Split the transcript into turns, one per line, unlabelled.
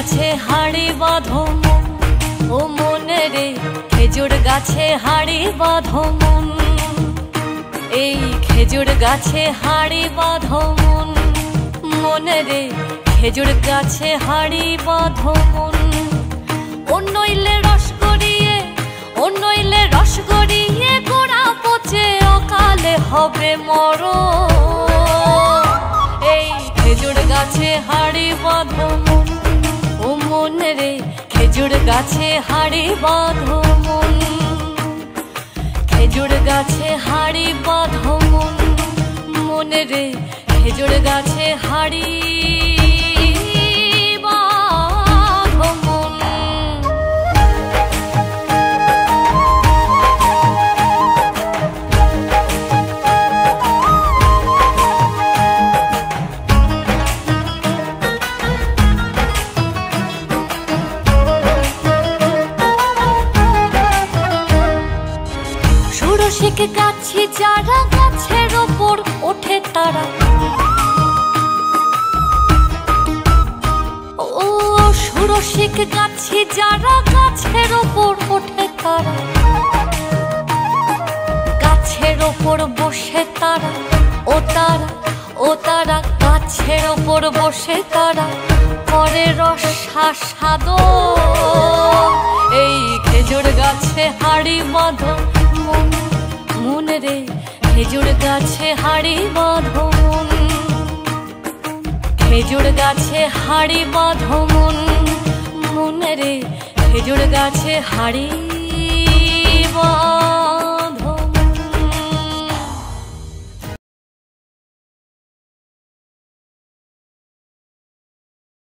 গাছে হাড়ি বাঁধো মন, ও মনে রে খেজুর গাছে হাড়ি বাঁধো মন, এই খেজুর গাছে হাড়ি বাঁধো মন, মনে রে খেজুর গাছে হাড়ি বাঁধো মন। ও নইলে রস গড়িয়ে, ও নইলে রস গড়িয়ে গোড়া পচে অকালে হবে মরণ। এই খেজুর গাছে হাড়ি বাঁধো মন, ও মনে রে খেজুর গাছে হাড়ি বাঁধো মন, খেজুর গাছে হাড়ি বাঁধো মন, মনে রে খেজুর গাছে হাড়ি বাঁধো মন। ষোড়শিক গাছি যারা গাছের ওপর ওঠে তারা, ও ষোড়শিক গাছি যারা গাছের ওপর ওঠে তারা, গাছের ওপর বসে তারা, ও তারা, ও তারা গাছের ওপর বসে তারা করে রসাস্বাদো। এই খেজুর গাছে হাড়ি বাঁধো মন, মনে রে খেজুর গাছে হাড়ি বাঁধো মন, খেজুর গাছে হাড়ি বাঁধো মন, মনে রে খেজুর গাছে হাড়ি